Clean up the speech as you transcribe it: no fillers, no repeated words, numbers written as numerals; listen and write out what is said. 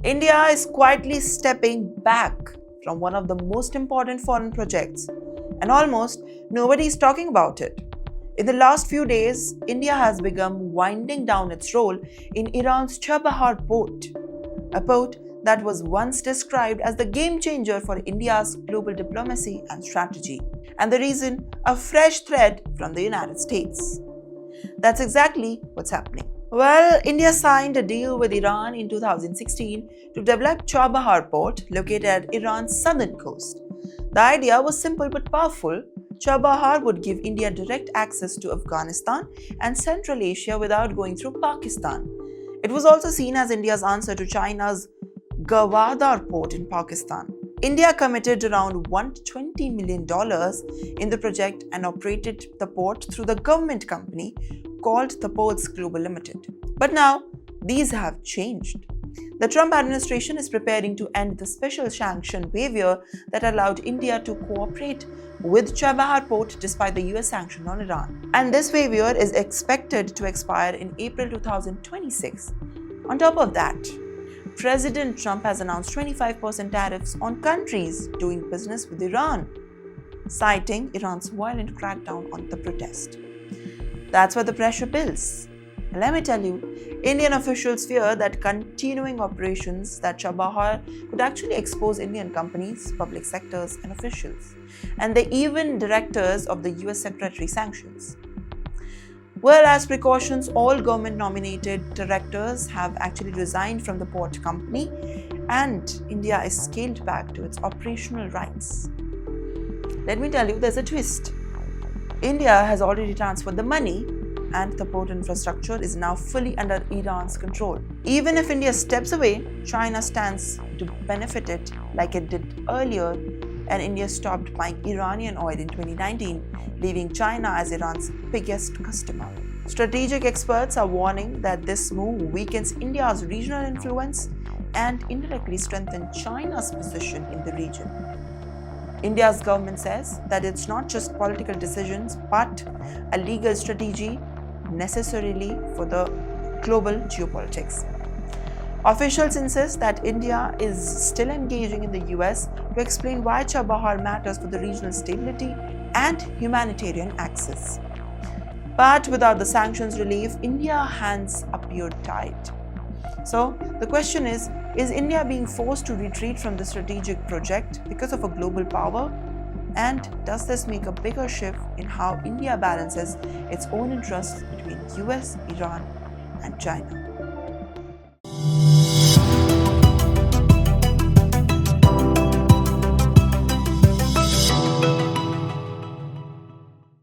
India is quietly stepping back from one of the most important foreign projects, and almost nobody is talking about it. In the last few days, India has begun winding down its role in Iran's Chabahar port, a port that was once described as the game changer for India's global diplomacy and strategy, and the reason a fresh threat from the United States. That's exactly what's happening. Well, India signed a deal with Iran in 2016 to develop Chabahar port located at Iran's southern coast. The idea was simple but powerful. Chabahar would give India direct access to Afghanistan and Central Asia without going through Pakistan. It was also seen as India's answer to China's Gwadar port in Pakistan. India committed around $120 million in the project and operated the port through the government company called the Ports Global Limited. But now, these have changed. The Trump administration is preparing to end the special sanction waiver that allowed India to cooperate with Chabahar port despite the US sanction on Iran. And this waiver is expected to expire in April 2026. On top of that, President Trump has announced 25% tariffs on countries doing business with Iran, citing Iran's violent crackdown on the protest. That's where the pressure builds. And let me tell you, Indian officials fear that continuing operations at Chabahar could actually expose Indian companies, public sectors, and officials, and even directors of the US Secretary Sanctions. Well, as precautions, all government-nominated directors have actually resigned from the port company, and India is scaled back to its operational rights. Let me tell you, there's a twist. India has already transferred the money, and the port infrastructure is now fully under Iran's control. Even if India steps away, China stands to benefit it like it did earlier, and India stopped buying Iranian oil in 2019, leaving China as Iran's biggest customer. Strategic experts are warning that this move weakens India's regional influence and indirectly strengthens China's position in the region. India's government says that it's not just political decisions but a legal strategy necessarily for the global geopolitics. Officials insist that India is still engaging in the US to explain why Chabahar matters for the regional stability and humanitarian access. But without the sanctions relief, India's hands appear tied. So the question is India being forced to retreat from the strategic project because of a global power? And does this make a bigger shift in how India balances its own interests between US, Iran, and China?